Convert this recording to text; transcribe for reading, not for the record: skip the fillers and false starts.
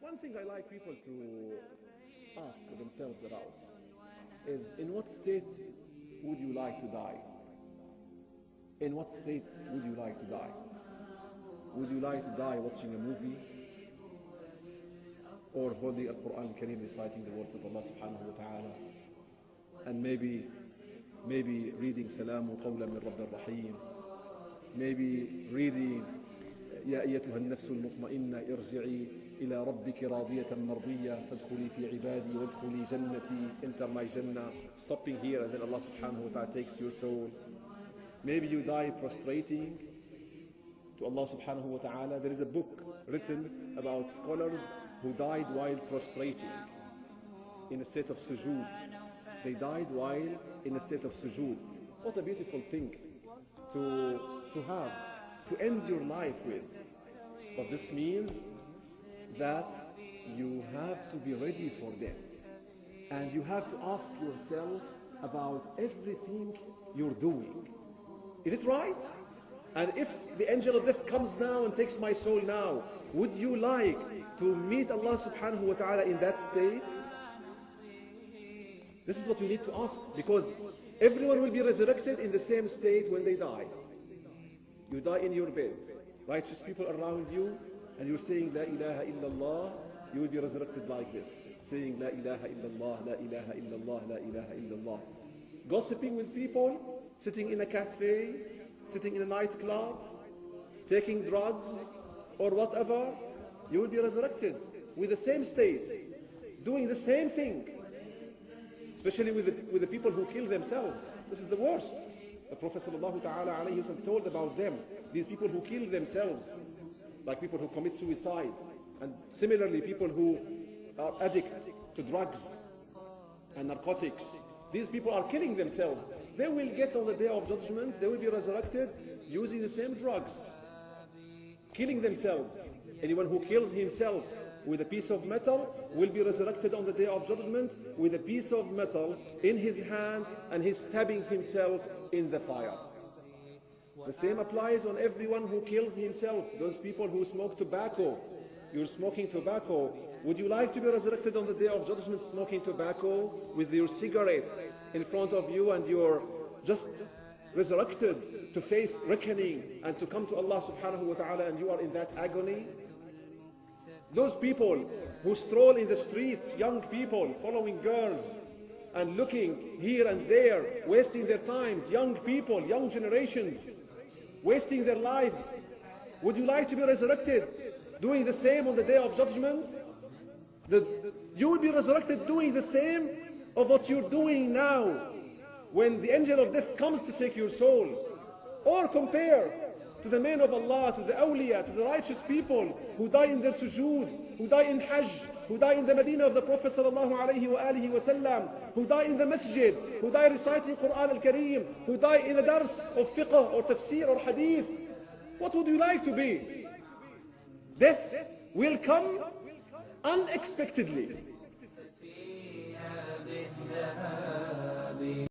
One thing I like people to ask themselves about is, in what state would you like to die? In what state would you like to die? Would you like to die watching a movie, or holding Al-Quran Kareem, reciting the words of Allah subhanahu wa ta'ala, and maybe reading Salamu qawlan min Rabbil Rahim, maybe reading يا أيتها النفس المطمئنة ارجعي إلى ربك راضية مرضية فادخلي في عبادي وادخلي جنتي, enter my Jannah, stopping here, and then Allah subhanahu wa ta'ala takes your soul. Maybe you die prostrating to Allah subhanahu wa ta'ala. There is a book written about scholars who died while prostrating in a state of sujood. They died while in a state of sujood. What a beautiful thing to have, to end your life with. But this means that you have to be ready for death. And you have to ask yourself about everything you're doing. Is it right? And if the angel of death comes now and takes my soul now, would you like to meet Allah subhanahu wa ta'ala in that state? This is what you need to ask, because everyone will be resurrected in the same state when they die. You die in your bed, righteous people around you, and you're saying La ilaha illallah, you will be resurrected like this, saying La ilaha illallah, La ilaha illallah, La ilaha illallah. Gossiping with people, sitting in a cafe, sitting in a nightclub, taking drugs, or whatever, you will be resurrected with the same state, doing the same thing. Especially with the people who kill themselves. This is the worst. The Prophet ﷺ told about them, these people who kill themselves, like people who commit suicide, and similarly people who are addicted to drugs and narcotics. These people are killing themselves. They will get on the day of judgment, they will be resurrected using the same drugs, killing themselves. Anyone who kills himself with a piece of metal will be resurrected on the day of judgment with a piece of metal in his hand, and he's stabbing himself in the fire. The same applies on everyone who kills himself. Those people who smoke tobacco, you're smoking tobacco. Would you like to be resurrected on the day of judgment smoking tobacco with your cigarette in front of you, and you're just resurrected to face reckoning and to come to Allah subhanahu wa ta'ala, and you are in that agony? Those people who stroll in the streets, young people following girls and looking here and there, wasting their times, young people, young generations, wasting their lives. Would you like to be resurrected doing the same on the day of judgment? You will be resurrected doing the same of what you're doing now when the angel of death comes to take your soul. Or compare to the men of Allah, to the awliya, to the righteous people who die in their sujood, who die in Hajj, who die in the Medina of the Prophet sallallahu alaihi wasallam, who die in the masjid, who die reciting Quraan al-Kareem, who die in a dars of fiqh or tafsir or hadith. What would you like to be? Death will come unexpectedly.